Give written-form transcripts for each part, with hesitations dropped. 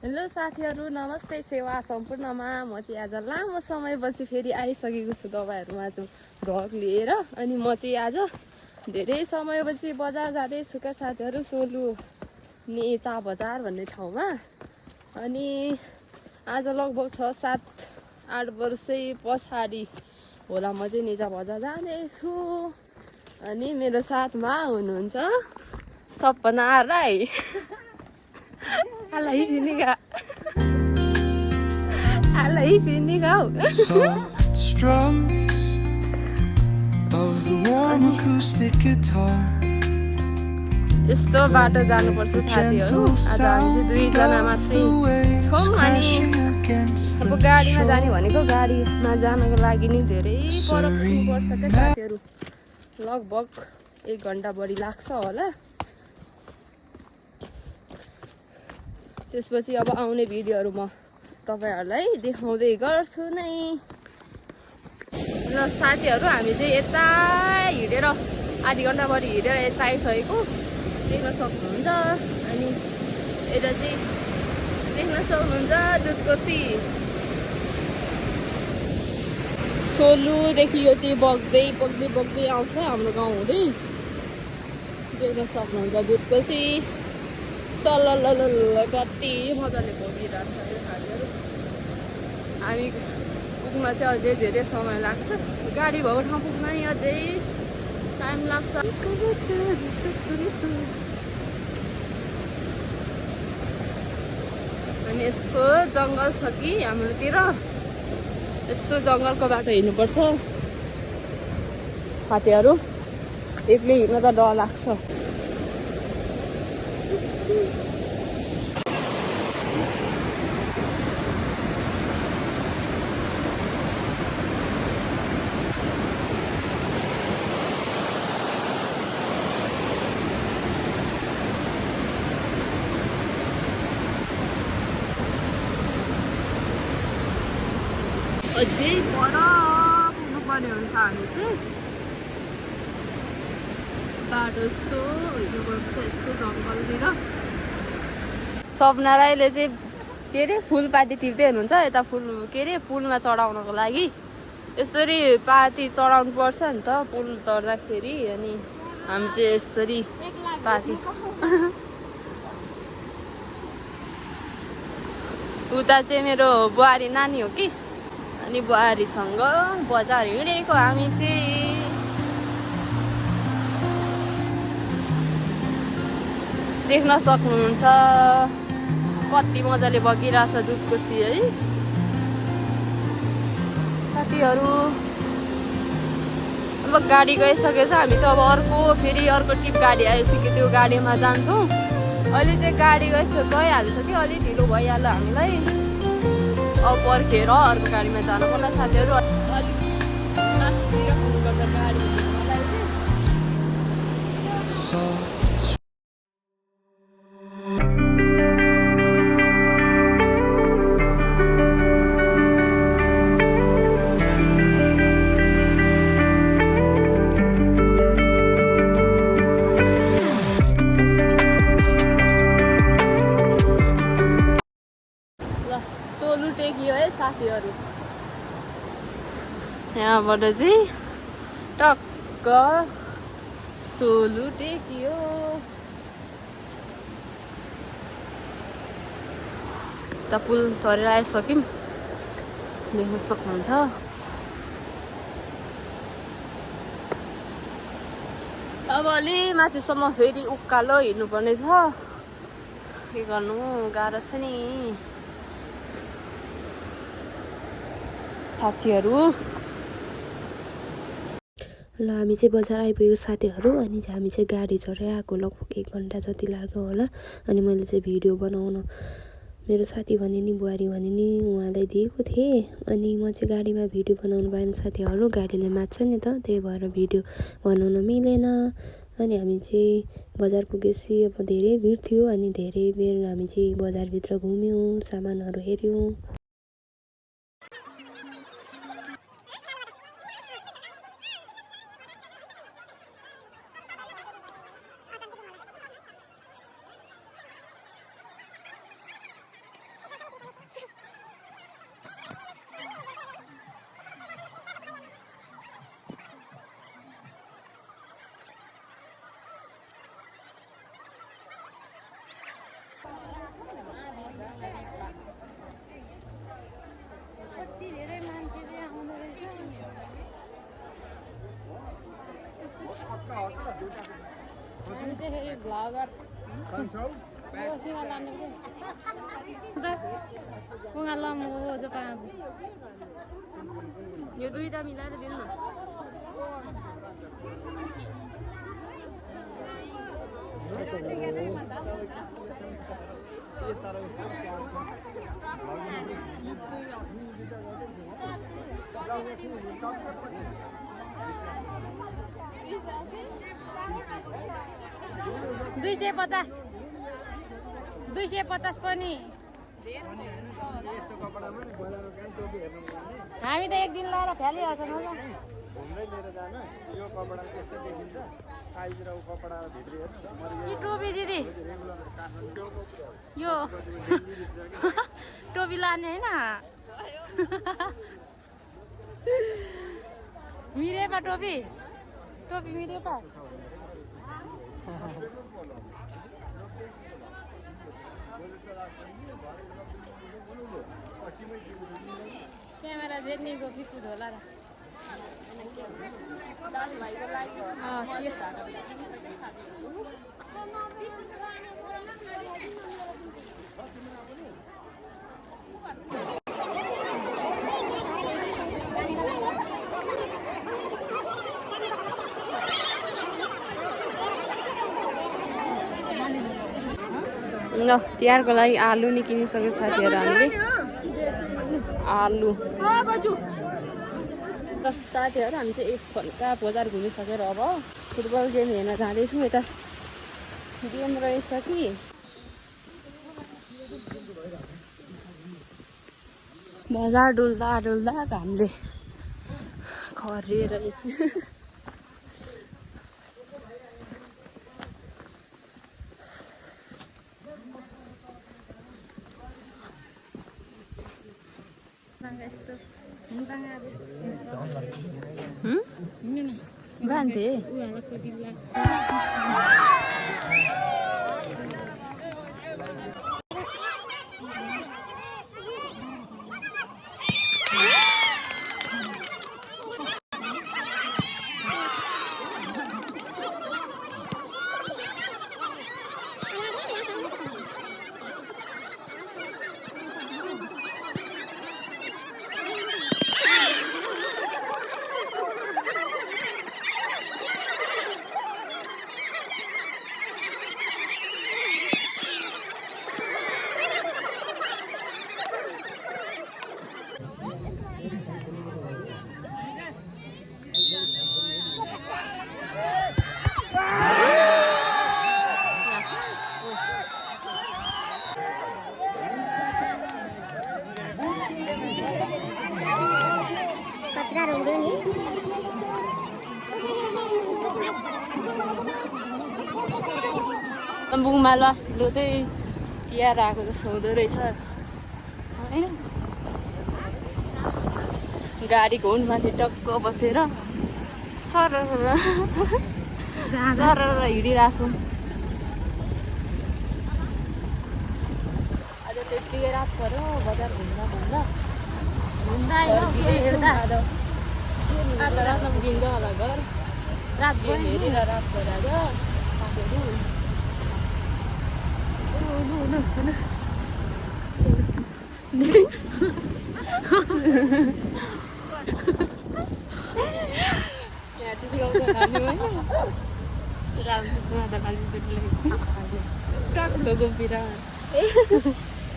Hello साथीहरू, नमस्ते। सेवा सम्पूर्णमा म चाहिँ आज लामो समयपछि फेरि आइसकेको छु तपाईँहरूमा आज भ्लग लिएर। अनि म चाहिँ आज धेरै समयपछि बजार जाँदैछु क्या साथीहरू, सोलु नेचा बजार भन्ने ठाउँमा। अनि आज लगभग 6-7-8 वर्षै पछाडि होला म चाहिँ नेचा बजार जाँदैछु। अनि मेरो साथमा हुनुहुन्छ सपना Rai. Alay sini kak. Alay sini kau. Soft strums of the warm acoustic guitar. यस्तो बाटो जानुपर्छ साथीहरू। आज हामी चाहिँ दुईजना मात्रै छौँ। अनि अब गाडीमा जाने भनेको गाडीमा जानको लागि नि धेरै पर्खिनुपर्छ क्या साथीहरू। लगभग 1 घन्टा बढी लाग्छ होला। त्यसपछि अब आउने भिडियोहरू म तपाईहरुलाई देखाउँदै गर्छु नै। ल साथीहरू, हामी चाहिँ यता हिँडेर आधी घन्टा बढी हिँडेर यता आइसकेको देख्न सक्नुहुन्छ। अनि यता चाहिँ देख्न सक्नुहुन्छ दुधकोसी सोलुदेखि यो चाहिँ बग्दै बग्दै बग्दै आउँछ हाम्रो गाउँ हुँदै। देख्न सक्नुहुन्छ दुधकोसी सललल कति मजाले बगिरहेको छ साथीहरू। हामी पुग्न चाहिँ अझै धेरै समय लाग्छ। गाडी भएको ठाउँ पुग्न नि अझै टाइम लाग्छ। अनि यस्तो जङ्गल छ कि हाम्रोतिर, यस्तो जङ्गलको बाटो हिँड्नुपर्छ साथीहरू। एक्लै हिँड्न त डर लाग्छ। अझै पर पुग्नुपर्ने हुन्छ हामी चाहिँ। बाटो यस्तो हिँड्नुपर्छ यस्तो जङ्गलतिर। सपना राईले चाहिँ के अरे फुलपाती टिप्दै हुनुहुन्छ यता फुल के अरे पुलमा चढाउनको लागि। यसरी पाती चढाउनु पर्छ नि त पुल चढ्दाखेरि। अनि हामी चाहिँ यसरी पाती उता चाहिँ मेरो बुहारी नानी हो कि। अनि बुहारीसँग बजार हिँडेको हामी चाहिँ। देख्न सक्नुहुन्छ कति मजाले बगिरहेछ दुधकोसी है साथीहरू। अब गाडी गइसकेछ, हामी त अब फेरि अर्को टिप गाडी आइसक्यो, त्यो गाडीमा जान्छौँ। अहिले चाहिँ गाडी गइहाल्छ कि अलिक ढिलो भइहाल्यो हामीलाई। अब पर्खेर अर्को गाडीमा जानु पर्ला साथीहरू। अलिक लास्टतिर पुग्नुपर्छ गाडी हिँड्नलाई चाहिँ। टेकियो है साथीहरू। यहाँबाट चाहिँ टक्क सोलु टेकियो। त पुल चढेर आइसक्यौँ, देख्न सक्नुहुन्छ। अब अलि माथिसम्म फेरि उकालो हिँड्नुपर्ने छ। के गर्नु, गाह्रो छ नि साथीहरू। ल हामी चाहिँ बजार आइपुगेको साथीहरू। अनि हामी चाहिँ गाडी चढेर आएको लगभग 1 घन्टा जति लाग्यो होला। अनि मैले चाहिँ भिडियो बनाउन मेरो साथी भने नि बुहारी भने नि उहाँलाई दिएको थिएँ। अनि म चाहिँ गाडीमा भिडियो बनाउनु पाएन साथीहरू, गाडीले मात्छ नि त, त्यही भएर भिडियो बनाउन मिलेन। अनि हामी चाहिँ बजार पुगेपछि अब धेरै भिड थियो। अनि धेरै बेर हामी चाहिँ बजारभित्र घुम्यौँ, सामानहरू हेऱ्यौँ। हामी चाहिँ फेरि भ्लगर यो दुईटा मिलाएर दिनु न $250 पनि हामी त एक दिन लाएर फ्यालिहाल्छौँ होला घुम्दै लिएर जानुहोस् यो कपडा त्यस्तै देखिन्छ साइज र कपडा भित्री हेर्नुहोस् यो टोपी दिदी यो टोपी लाने होइन मिरेपा टोपी टोपी मिरेपा क्यामेरा जेर्नीको बिकुज होला र ल तिहारको लागि आलु नि किनिसक्यो साथीहरू हामीले आलु साथीहरू हामी चाहिँ एक घन्टा बजार घुमिसकेर अब फुटबल गेम हेर्न जाँदैछौँ यता गेम रहेछ कि बजार डुल्दा डुल्दा घामले खरिएर गान्थे बुङमा लास्टिलो चाहिँ तिहार आएको जस्तो हुँदो रहेछ होइन गाडीको हुन्डमाथि टक्क बसेर सरर हिँडिरहेको छौँ आज त्यत्तिकै रात पऱ्यो बजार घुम्दा हिँड्दा रातमा पुगिन्छ होला घर रात हेरेर रात परेर साथीहरू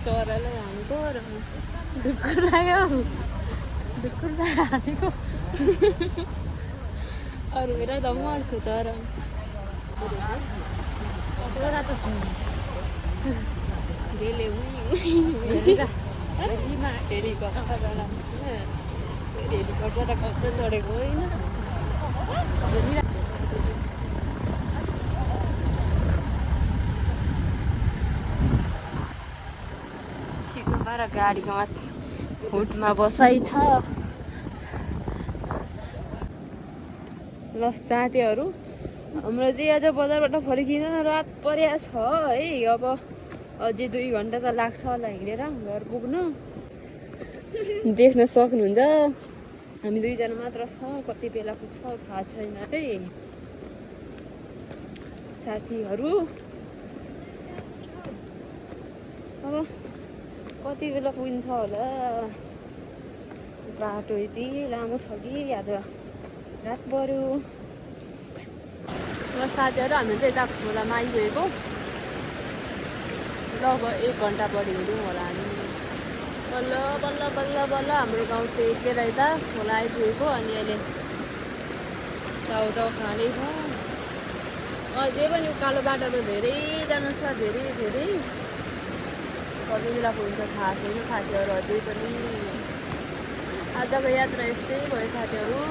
चरालाई हानेको ढुक्कुर हानेको अरू बेला त मर्छु तर हेलिकप्टर कस्तो चढेको होइन सिटमा र गाडीको हुटमा बसाइ छ ल साथीहरू हाम्रो चाहिँ आज बजारबाट फर्किन रात परेको छ है अब अझै 2 घन्टा त लाग्छ होला हिँडेर घर पुग्नु देख्न सक्नुहुन्छ हामी 2 जना मात्र छौँ कति बेला पुग्छौँ थाहा छैन है साथीहरू अब कति बेला पुगिन्छ होला बाटो यति लामो छ कि आज रात पर्यो र साथीहरू हामी चाहिँ यता खोलामा आइपुगेको लगभग 1 घन्टा बढी हिँड्यौँ होला हामी बल्ल बल्ल बल्ल बल्ल हाम्रो गाउँ टेकेर यता खोला आइपुगेको अनि अहिले चाउचाउ खाँदैछौँ अझै पनि उकालो बाटो त धेरै जानु छ धेरै धेरै कति बेला पुग्छ थाहा छैन साथीहरू अझै पनि आजको यात्रा यस्तै भयो साथीहरू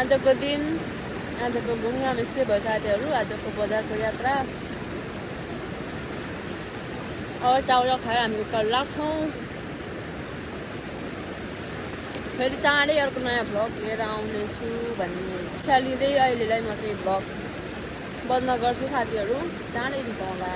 आजको दिन आजको घुमघाम यस्तै भयो साथीहरू आजको बजारको यात्रा अब चाउचाउ खाएर हामी उकालो लाग्छौँ फेरि चाँडै अर्को नयाँ भ्लग लिएर आउनेछु भन्ने इच्छा लिँदै अहिलेलाई म चाहिँ भ्लग बन्द गर्छु साथीहरू चाँडै दिन्छ होला